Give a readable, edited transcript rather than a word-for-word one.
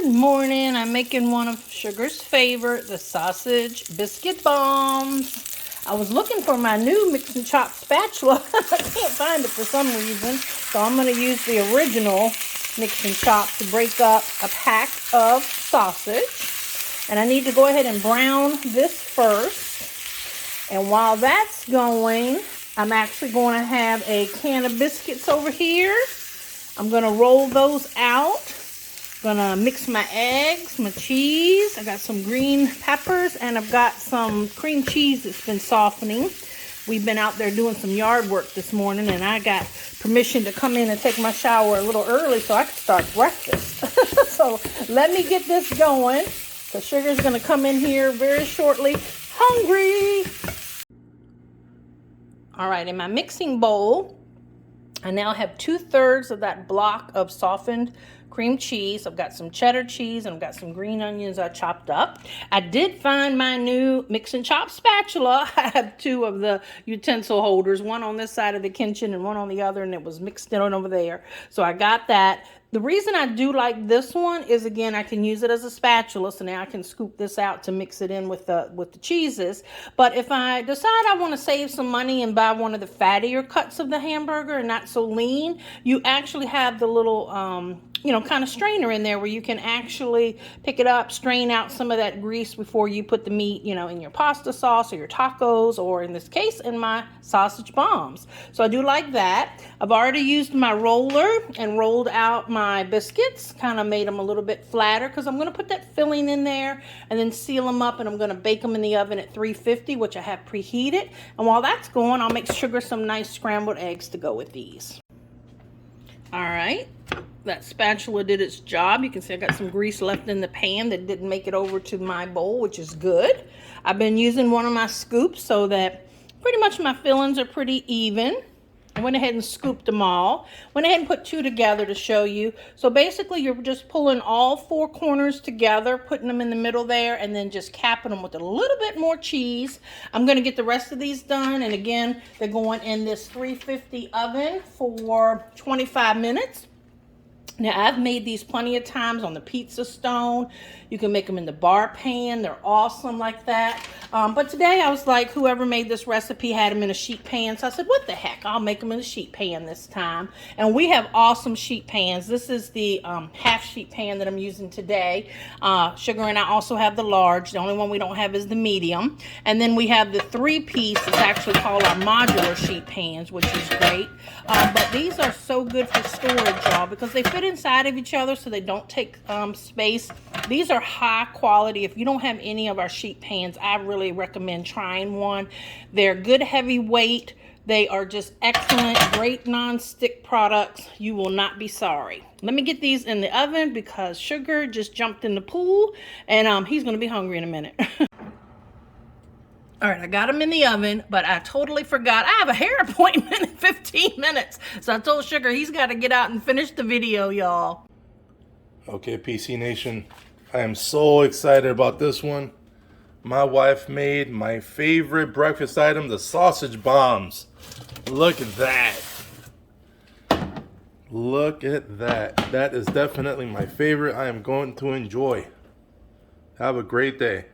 Good morning. I'm making one of Sugar's favorite, the sausage biscuit bombs. I was looking for my new mix and chop spatula. I can't find it for some reason. So I'm going to use the original mix and chop to break up a pack of sausage. And I need to go ahead and brown this first. And while that's going, I'm actually going to have a can of biscuits over here. I'm going to roll those out. Gonna mix my eggs, my cheese. I got some green peppers and I've got some cream cheese that's been softening. We've been out there doing some yard work this morning and I got permission to come in and take my shower a little early so I could start breakfast. So let me get this going. So Sugar's gonna come in here very shortly, hungry. All right, in my mixing bowl, I now have 2/3 of that block of softened cream cheese. I've got some cheddar cheese and I've got some green onions I chopped up. I did find my new mix and chop spatula. I have two of the utensil holders, one on this side of the kitchen and one on the other, and it was mixed in over there. So I got that. The reason I do like this one is, again, I can use it as a spatula, so now I can scoop this out to mix it in with the cheeses. But if I decide I want to save some money and buy one of the fattier cuts of the hamburger and not so lean, you actually have the little kind of strainer in there where you can actually pick it up, strain out some of that grease before you put the meat, in your pasta sauce or your tacos, or in this case, in my sausage bombs. So I do like that. I've already used my roller and rolled out my biscuits, kind of made them a little bit flatter because I'm going to put that filling in there and then seal them up, and I'm going to bake them in the oven at 350, which I have preheated. And while that's going, I'll make Sugar some nice scrambled eggs to go with these. All right. That spatula did its job. You can see I got some grease left in the pan that didn't make it over to my bowl, which is good. I've been using one of my scoops so that pretty much my fillings are pretty even. I went ahead and scooped them all. Went ahead and put two together to show you. So basically you're just pulling all four corners together, putting them in the middle there, and then just capping them with a little bit more cheese. I'm going to get the rest of these done. And again, they're going in this 350 oven for 25 minutes. Now, I've made these plenty of times on the pizza stone. You can make them in the bar pan. They're awesome like that. But today I was like, whoever made this recipe had them in a sheet pan. So I said, what the heck? I'll make them in a sheet pan this time. And we have awesome sheet pans. This is the half sheet pan that I'm using today. Sugar and I also have the large. The only one we don't have is the medium. And then we have the 3-piece. It's actually called our modular sheet pans, which is great. But these are so good for storage, y'all, because they fit inside of each other so they don't take space. These are high quality. If you don't have any of our sheet pans, I really recommend trying one. They're good heavy weight. They are just excellent, great non-stick products. You will not be sorry. Let me get these in the oven because Sugar just jumped in the pool and he's going to be hungry in a minute. All right, I got them in the oven, but I totally forgot. I have a hair appointment in 15 minutes. So I told Sugar he's got to get out and finish the video, y'all. Okay, PC Nation, I am so excited about this one. My wife made my favorite breakfast item, the sausage bombs. Look at that. Look at that. That is definitely my favorite. I am going to enjoy. Have a great day.